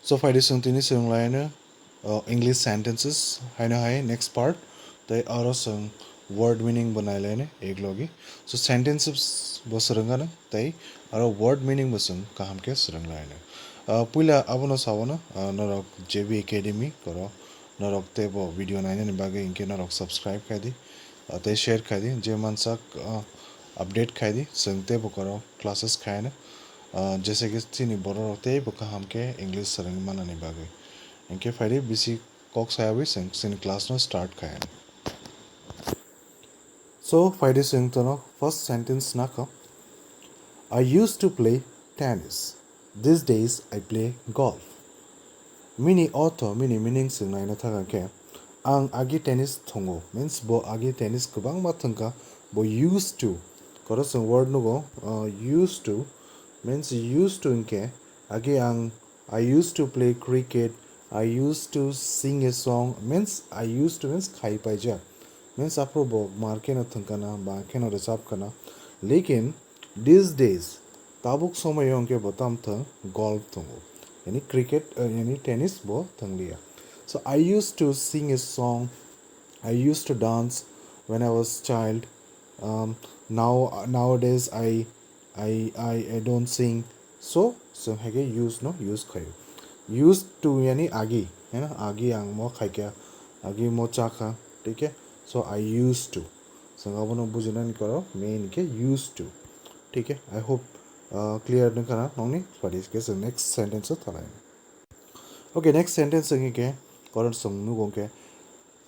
So फायदे सोंथिनि सोंलायनो English sentences हायनो hi next part they आरो सों word meaning बनायलायनो एक लोगी so sentences बसरंगानो they आरो word meaning बसं काम के सरंगलायनो पुला अबनो सावनो नरक JB Academy करो नरक ते वो वीडियो नाइने निबागे इनके नरक सब्सक्राइब कर दी ते शेयर कर दी जे मनसक अपडेट कर दी संगते वो करो क्लासेस खाए ना जैसे कि तीन बड़ों रखते हैं बुका हम के इंग्लिश सरंग माना नहीं बागे इनके फायदे बिसी कॉक्स आया भी सिंग क्लास में स्टार्ट खाए so फायदे सिंग तो ना फर्स्ट सेंटेंस ना का I used to play tennis these days I play golf mini auto mini meaning सिंग ना इन्हें था क्या आंग आगे टेनिस थोंगो means बो आगे टेनिस कबांग मातंगा बो used to करो सिंग word नुगो used to means used to इनके आगे आंग I used to play cricket I used to sing a song means I used to means खाई पाइजा means आपरो बो मार्के न थंकना बांके न रिसाब करना लेकिन these days ताबुक समय योंके बताम था golf थंगो यानी cricket यानी tennis बो थंग लिया so I used to sing a song I used to dance when I was child nowadays I don't sing so है के use no use खायो used to यानी आगे है ना आगे आंग मो खाई क्या आगे मो चाखा ठीक है so I used to संगाबनो बुझना नहीं करो main के used to ठीक है I hope clear नहीं करना नॉन्गी पर इसके से next sentence तो था okay next sentence संगे के करण संगनु गोंके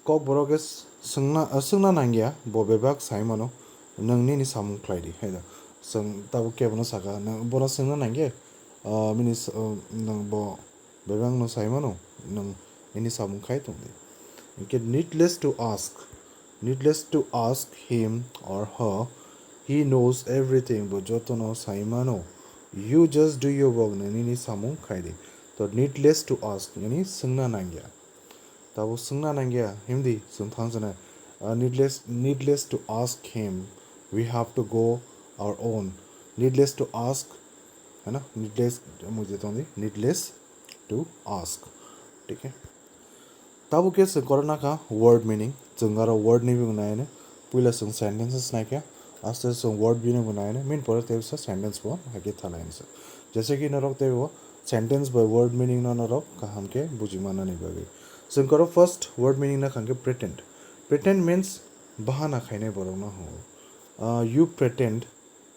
कॉक बरोगे संगना नांगिया बबेबाक साइमनो नंगनी नि सामुं क्लाइदी है दा संग ताबो केबनो साका न बोरा संगना नांगे मिनिस नंग बो बेबांग नो साइमनो नंग इनि सामुं खाइ तोंदे इनके needless to ask him or her he knows everything but jotono saimano you just do your work nani ni samung khaide तो needless to ask यानी संगना नांगिया ताबो संगना नांगिया हिंदी सुन थांसना needless to ask him we have to go our own needless to ask है ना needless मुझे तो नहीं needless to ask ठीक है ताबो के से कोरोना का word meaning जंगारा word नहीं भी बनाए ने पहले संग sentences ना क्या आस्ते संग word भी नहीं बनाए ने मेन पर तेरे से sentence वो आगे था लाइन से जैसे कि नरक ते वो sentence by word meaning ना नरक कहाँ के बुझी माना नहीं बागे संग करो first word meaning ना कहाँ के pretend means बहाना खाने बरो ना हो you pretend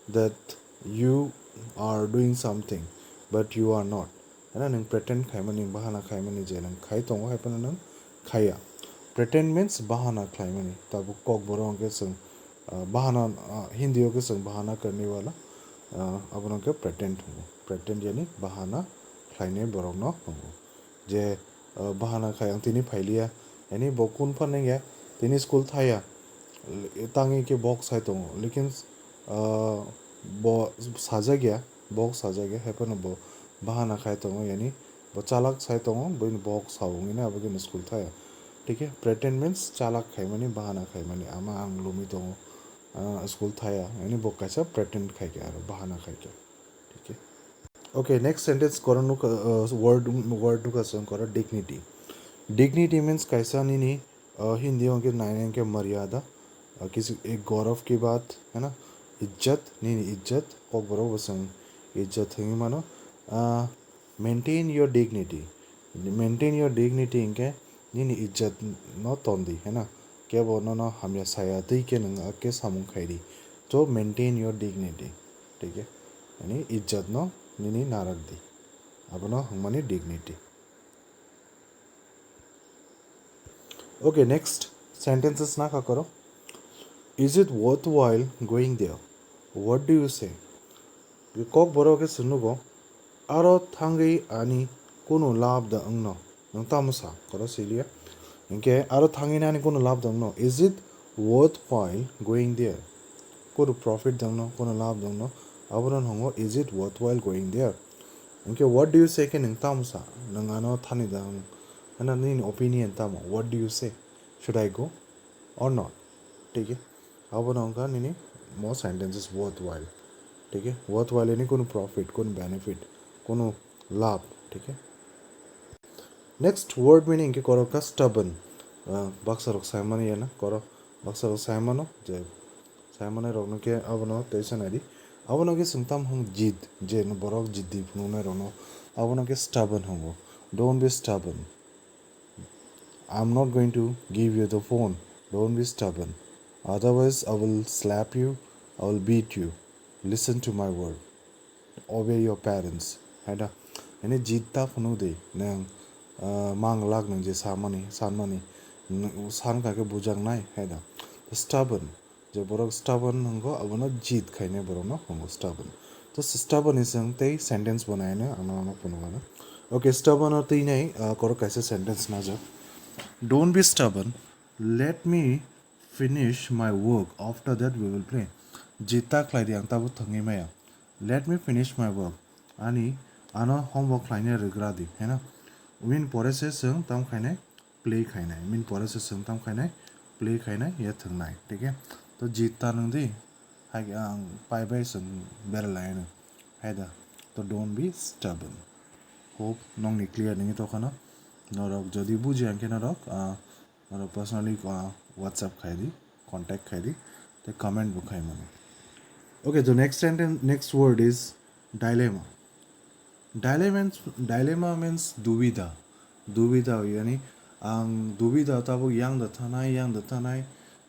that you are doing something but you are not है ना नंग pretend खाई मनी बहाना खाई मनी जे नंग खाई तो है पर नंग खाया pretend means बहाना खाई मनी तब कॉक बरो के संग बहाना हिंदी के संग बहाना करने वाला अब उन के pretend यानी बहाना खाईने बरो ना हो जे बहाना खाई अंतिनी फाइलिया यानी बकुन पर नहीं है तिनी स्कूल था या तांगे के बॉक्स है तो लेकिन बो साजा गया है पर न बो बहाना खाए तो यानी बो चालाक साए तो बो बॉक्स हाउंगी ना अब के स्कूल था या ठीक है pretend means चालाक खाए मनी बहाना खाए मनी आमा आंग लुमी तो स्कूल था या यानी बो कैसा pretend खाए क्या बहाना खाए क्या ठीक है ओके नेक्स्ट सेंटेंस करो नु वर्ड नु का संग करो dignity means कैसा नहीं हिंदियों के नायन के मर्यादा किसी एक गौरव की बात है ना इज्जत नहीं इज्जत को बरो बसंग इज्जत है मानो मेंटेन योर डिग्निटी इनके नहीं इज्जत न तोंदी है ना क्या वो ना हम या सायाती के नंग के सामुं खाई तो मेंटेन योर डिग्निटी ठीक है यानी इज्जत न नहीं नारक दी अब ना हमारी डिग्निटी ओके नेक्स्ट सेंटेंसेस ना का करो Is it worthwhile going there? What do you say? Kok boro ke sunugo aro thangi ani kuno lab da angno nang tamusa koro silia inke aro thangi ani kuno lab da angno is it worthwhile going there kuno profit da angno kuno lab da angno abron hongo is it worthwhile going there inke what do you say ke nang tamusa nang ano thani da ana nin opinion tamo what do you say should I go or not ठीक है अब बनाऊंगा नहीं मोर sentences worthwhile ठीक है worthwhile यानी कोनो profit कोनो बेनिफिट कोनो लाभ ठीक है Next word meaning ke koro ka stubborn. Baksa rok saimani ya na koro baksa rok saimano je saimane rok no ke abono teisa nadi abono ke sungtam hong jid je no borok jiddi phununa rono abono ke stubborn hongo. Don't be stubborn. I'm not going to give you the phone. Don't be stubborn. Otherwise, I will slap you. I will beat you. Listen to my word. Obey your parents. Haida. Ini jita phunu de nang mang lag nang je samani sanmani san ka ke bujang nai haida. Stubborn. Je borok stubborn hango abono jit khaine borok no hango stubborn. So stubborn is ang tei sentence banai na ano phunu na. Okay, stubborn or tei nai koro kaise sentence na ja. Don't be stubborn. Let me finish my work. After that, we will play. Jita klai ang tabu thangi maya. Let me finish my work. Ani ano homework klai ne regra di. है ना? Min pore se sung tam khai ne play khai ne. Min pore se sung tam khai ne play khai ne ये thang nai. ठीक है? तो jita nung di hai ang pai bai sung better line hai da. तो don't be stubborn. Hope nong ni clear ningi to kana. Norok যদি বুঝে আনকে নরক personally WhatsApp খাই দি contact খাই দি the comment book খাই মানে. Okay, the next sentence, next word is dilemma. Dilemma means duvida. Duvida yani ang duvida tabo yang da thanai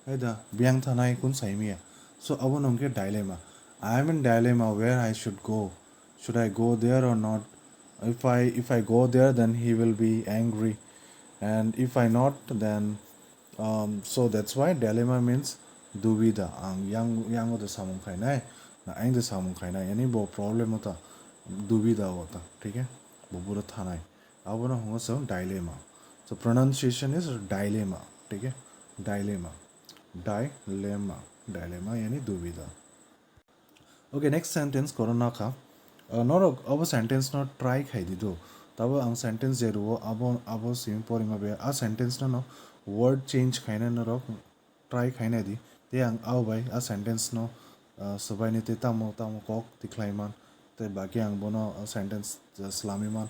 hai da biang thanai kun saimia. So abon onke dilemma. I am in dilemma where I should go. Should I go there or not? If I go there, then he will be angry, and if I not, then so that's why dilemma means duvida ang yang the samung khai nai na ang the samung khai nai yani bo problem hota duvida hota ठीक है bo pura thanai abona ho so dilemma. So pronunciation is dilemma. ठीक है dilemma yani duvida. Okay, next sentence corona ka norok abo sentence no try khai di do tabo ang sentence je ro abo sim poringa be a sentence no word change khaina norok try khaina di te ang au bai a sentence no sabai ne te tamo kok tiklai man te baki ang bono sentence slami man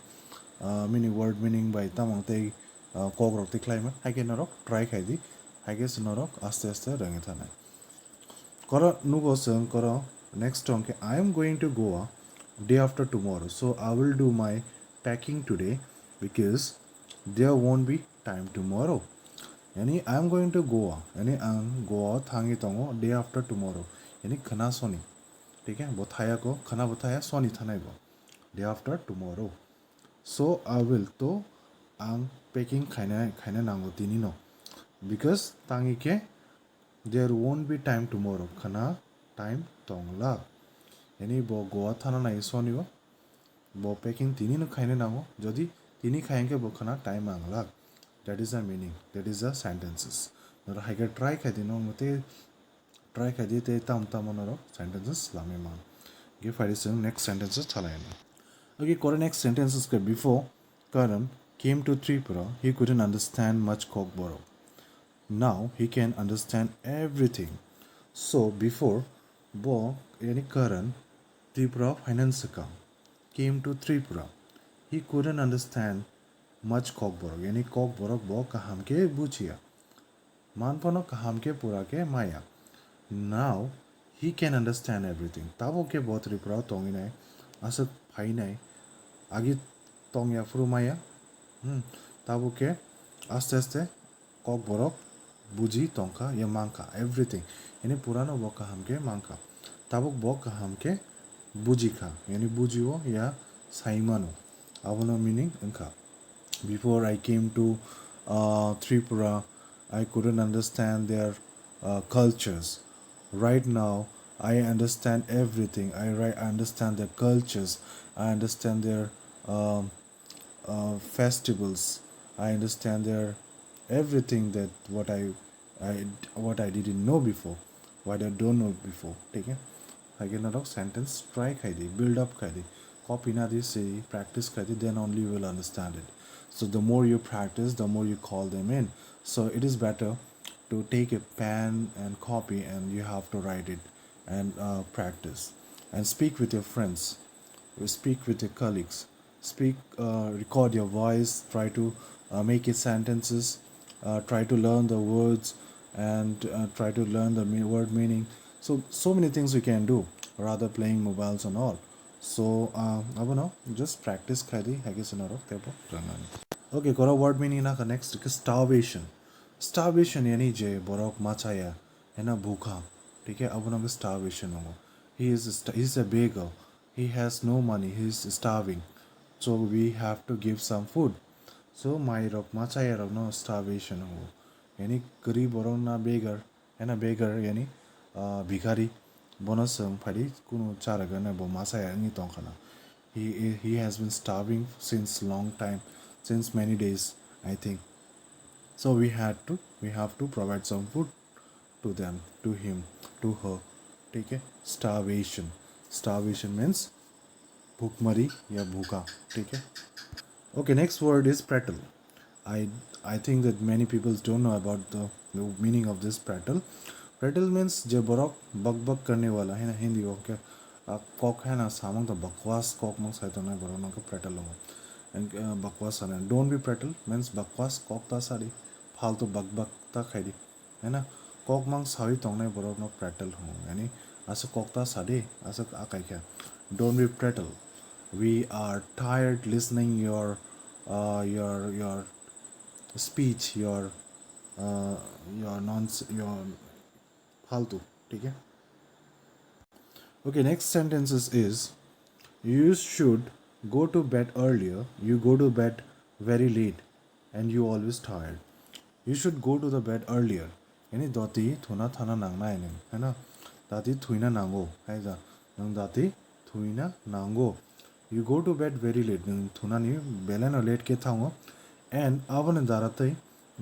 mini word meaning bai tamang te kok rok tiklai man haike norok try khai di haike norok aste aste rangi thana koro nugo sung koro next one I am going to Goa day after tomorrow, so I will do my packing today because there won't be time tomorrow. Yani I am going to Goa. Yani ang Goa thangi tongo day after tomorrow. Yani khana soni. ठीक है बोथाया को खाना बोथाया सोनी थानाय बो day after tomorrow. So I will to ang packing खाना नांगो दिनी no because tangi ke there won't be time tomorrow. Khana time tongla. Yani bo Goa thana na isoni bo bo packing tini no khaine nango jodi tini khaenge bo khana time angla. That is the meaning. That is the sentences. Nor haike try khadi no mate try khadi te tam no sentences lame man. Give addition next sentences thalayna. Okay, Korean next sentences ke before Karan came to Tripura, he couldn't understand much Kokboro. Now he can understand everything. So before bo yani Karan Tripura finance account came to Tripura. He couldn't understand much Kokborok. Yani Kokborok bo kaham ke buchia. Manpono kaham ke pura ke maya. Now he can understand everything. Tabo ke bo Tripura tongi nai asat phai nai agi tong ya furu maya. Tabo ke aste aste Kokborok buji tongka ya mangka everything. Yani purano bo kaham ke mangka. Tabuk bo kaham ke bujika yani bujiwo ya saimano abono meaning inka before I came to Tripura I couldn't understand their cultures. Right now I understand everything. I understand their cultures. I understand their festivals. I understand their everything that what I didn't know before, what I don't know before. ठीक है again a sentence try khai di build up khai di copy na di say practice khai di then only you will understand it. So the more you practice the more you call them in. So it is better to take a pen and copy and you have to write it and practice and speak with your friends, speak with your colleagues, speak, record your voice, try to make it sentences, try to learn the words, and try to learn the word meaning. So many things we can do rather playing mobiles and all. So I know just practice kadi hagis and table. Okay, kora word meaning na next is starvation. Starvation यानी जे borok machaya है ना भूखा, ठीक है अब उनका starvation होगा. He's a beggar. He has no money. He's starving. So we have to give some food. So my rok machaya rok no starvation होगा. यानी गरीब borok ना beggar है ना beggar यानी भिखारी bonus फड़ी कुनो चारा करना बो machaya नहीं तो खाना. He has been starving since long time, since many days, I think. So we have to provide some food to them, to him, to her. ठीक है starvation. Starvation means भूखमरी या भूखा. ठीक है. Okay, next word is prattle. I I think that many people don't know about the meaning of this prattle. Prattle means जो बरक बक बक करने वाला है ना हिंदी को क्या कॉक है ना सामंग तो बकवास कॉक मंग साइड तो नहीं बरो ना को prattle होगा. And बकवास है ना don't be prattle means बकवास कॉक ता सारी फालतू बक बक ता खाई है ना कॉक मंग सारी तो नहीं बरो ना prattle होगा यानी ऐसे कॉक ता सारी ऐसे आकाई क्या don't be prattle. We are tired listening your speech, your फालतू. ठीक है. Okay, next sentences is you should go to bed earlier. You go to bed very late, and you always tired. You should go to the bed earlier. यानी दाती थुना थाना नांगना है ना दाती थुइना नांगो है जा नंग दाती थुइना नांगो. You go to bed very late. नंग थुना नहीं बेलन और late के थांगो. And आवन दाराते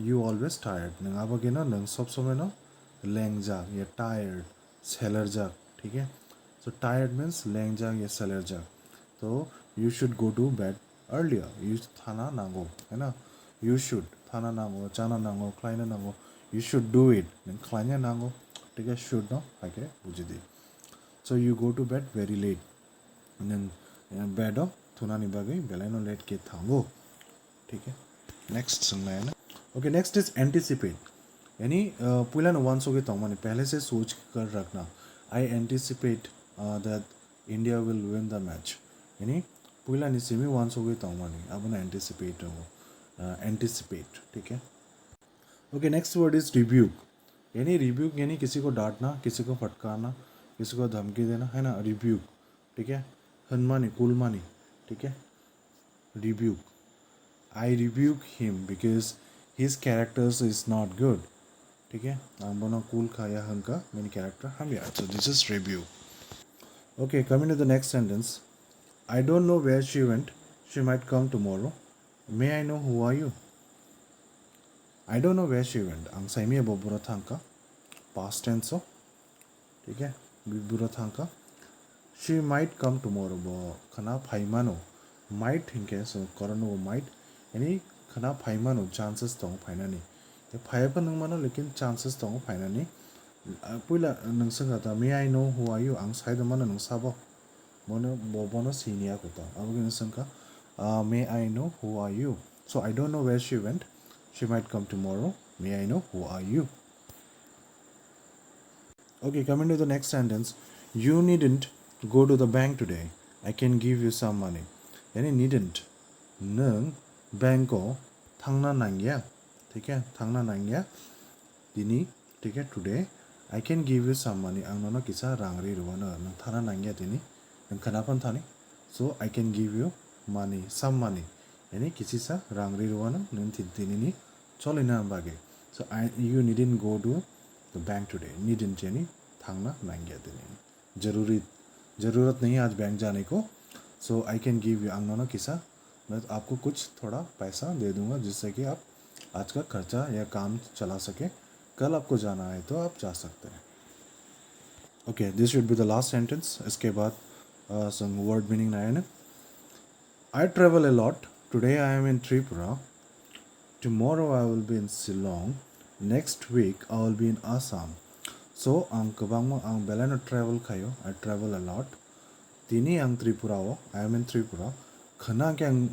you always tired. नंग आवा के ना नंग सब समय ना लेंग जाग या tired सेलर जाग. ठीक है. So tired means लेंग जाग या सेलर जाग. So you should go to bed earlier. You थाना नांगो है ना. You should थाना नांगो चाना नांगो क्लाइना नांगो. You should do it. नंग क्लाइना नांगो. ठीक है should ना आके बुझी दी. So you go to bed very late. नंग bed हो थुना निभा गई बेलाइनो late के थांगो. ठीक है. Next सुनना है ना. Okay, next is anticipate. यानी पुला न वांस हो गए तो माने पहले से सोच कर रखना. I anticipate that India will win the match. यानी पुला निसिमी वांस हो गए तो माने अब ना anticipate हो. Anticipate. ठीक है. Okay, next word is rebuke. यानी rebuke यानी किसी को डांटना, किसी को फटकारना, किसी को धमकी देना है ना rebuke. ठीक है. हनमानी कुलमानी. ठीक है. Rebuke. I rebuke him because his characters is not good. ठीक है. I'm gonna cool खाया हंका many character हम यार. So this is rebuke. Okay, coming to the next sentence. I don't know where she went. She might come tomorrow. May I know who are you? I don't know where she went. Ang sa imiya bobura thangka. Past tense हो. ठीक है. बुरा thangka. She might come tomorrow. बो खना फाइमानो. Might हिंके so करनो might. यानी खना फाइमानो chances तो फाइनानी. ये फाइबा नंग मानो लेकिन chances तो फाइनानी. पुला नंग संगता may I know who are you? Ang side मानो नंग साबो. Mono bobono senior kota. Abagin sanka. May I know who are you? So I don't know where she went. She might come tomorrow. May I know who are you? Okay, coming to the next sentence. You needn't go to the bank today. I can give you some money. यानी needn't. नंग bank को थांगना नांगिया. ठीक है थांगना नांगिया. दिनी ठीक है today. I can give you some money. आंग नोनो किसा रांगरी रुवाना नंग थाना नांगिया दिनी. नंग खनापन थानी. So I can give you money, some money. यानी किसी सा रांगरी रुवाना नंग तिनी चलिना बागे. So you needn't go to the bank today. Needn't यानी थांगना नांगिया दिनी. जरूरत नहीं आज बैंक जाने को. So I can give you आंग नोनो किसा मैं आपको कुछ थोड़ा पैसा दे दूंगा जिससे कि आप आज का खर्चा या काम चला सके. कल आपको जाना है तो आप जा सकते हैं. Okay, this should be the last sentence. इसके बाद some word meaning ना है ना. I travel a lot. Today I am in Tripura. Tomorrow I will be in Shillong. Next week I will be in Assam. So ang kabang mo ang belano travel kayo. I travel a lot. Tini ang Tripura o. I am in Tripura. khana kyang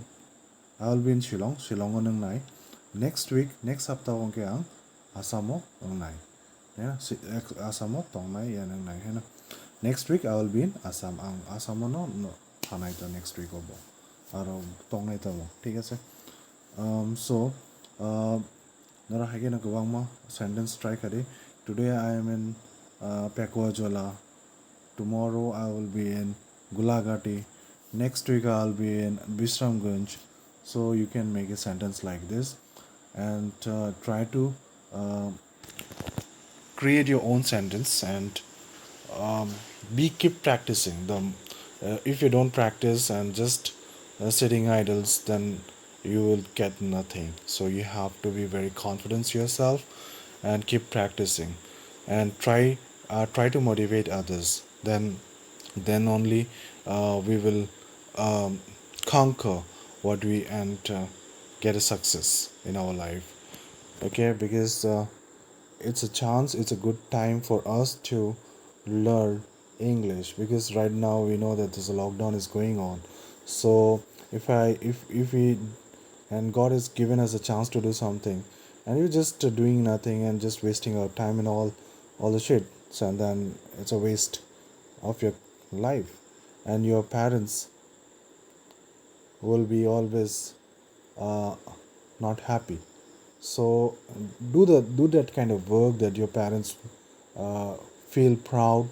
I'll be in Shillong nang nai next week next saptaho ke ang Asamo nang nai ya Asamo tong nai ya nang nai hena next week I will be in Assam ang Asamo no thanai ta next week obo aro tong nai ta mo thik ase so nara hage na gawang ma sentence try kare today I am in Pekwajola. Tomorrow I will be in Gulagati. Next week I'll be in Bisramganj. So you can make a sentence like this and try to uh, create your own sentence and be keep practicing them. If you don't practice and just sitting idles, then you will get nothing. So you have to be very confident yourself and keep practicing and try to motivate others. Then only we will conquer what we and get a success in our life. Okay, because it's a chance, it's a good time for us to learn English because right now we know that this lockdown is going on. So if we and God has given us a chance to do something and you're just doing nothing and just wasting our time and all the shit, so and then it's a waste of your life and your parents will be always uh, not happy. So do that kind of work that your parents uh, feel proud.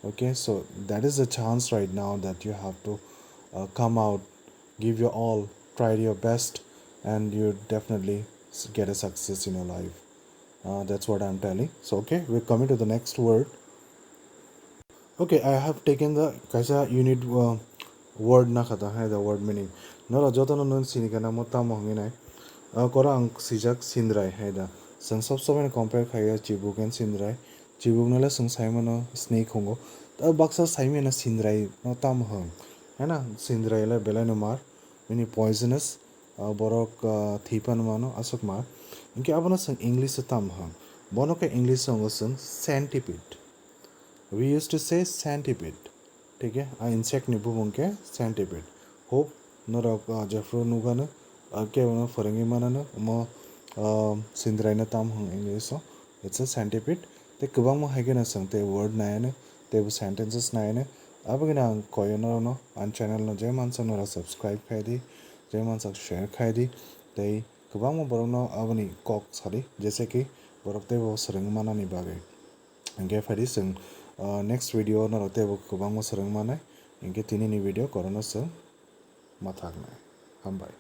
Okay, so that is a chance right now that you have to come out, give your all, try your best, and you definitely get a success in your life. That's what I'm telling. So okay, we're coming to the next word. Okay, I have taken the kaisa unit word na khata hai the word meaning. No la jotono non sinikana mota mohngi nai. Kora ang sijak sindrai hai da. Sang sob sob compare khaya chibuk and sindrai. Chibuk nala sang saimano snake hongo. Ta baksa saimena sindrai no tam hong. है ना सिंद्राई ला बेला no mar. Many poisonous borok thipan mano asok mar. Inke abana sang English sa tam hong. Bono ka English hongo sang centipede. We used to say centipede. ठीक है आ insect निबु बुंके centipede. Hope नरा जफ्रो नुगाना क्या बना फरेंगे माना ना म सिंद्राई ना ताम हंग English so it's a centipede. ते कबांग म हाइके ना संगते word ना है ते वो sentences ना है अब के ना कोई ना नो अन channel ना जय मानसा नरा subscribe खाई दी जय मानसा share खाई दी ते कबांग म बरों ना अब नहीं कॉक सारी जैसे कि बरों वो सरंग माना नहीं बागे इंगे फरी संग next video na rote bo kubang mo sarang manai inge tini ni video corona sa mathak nai hambai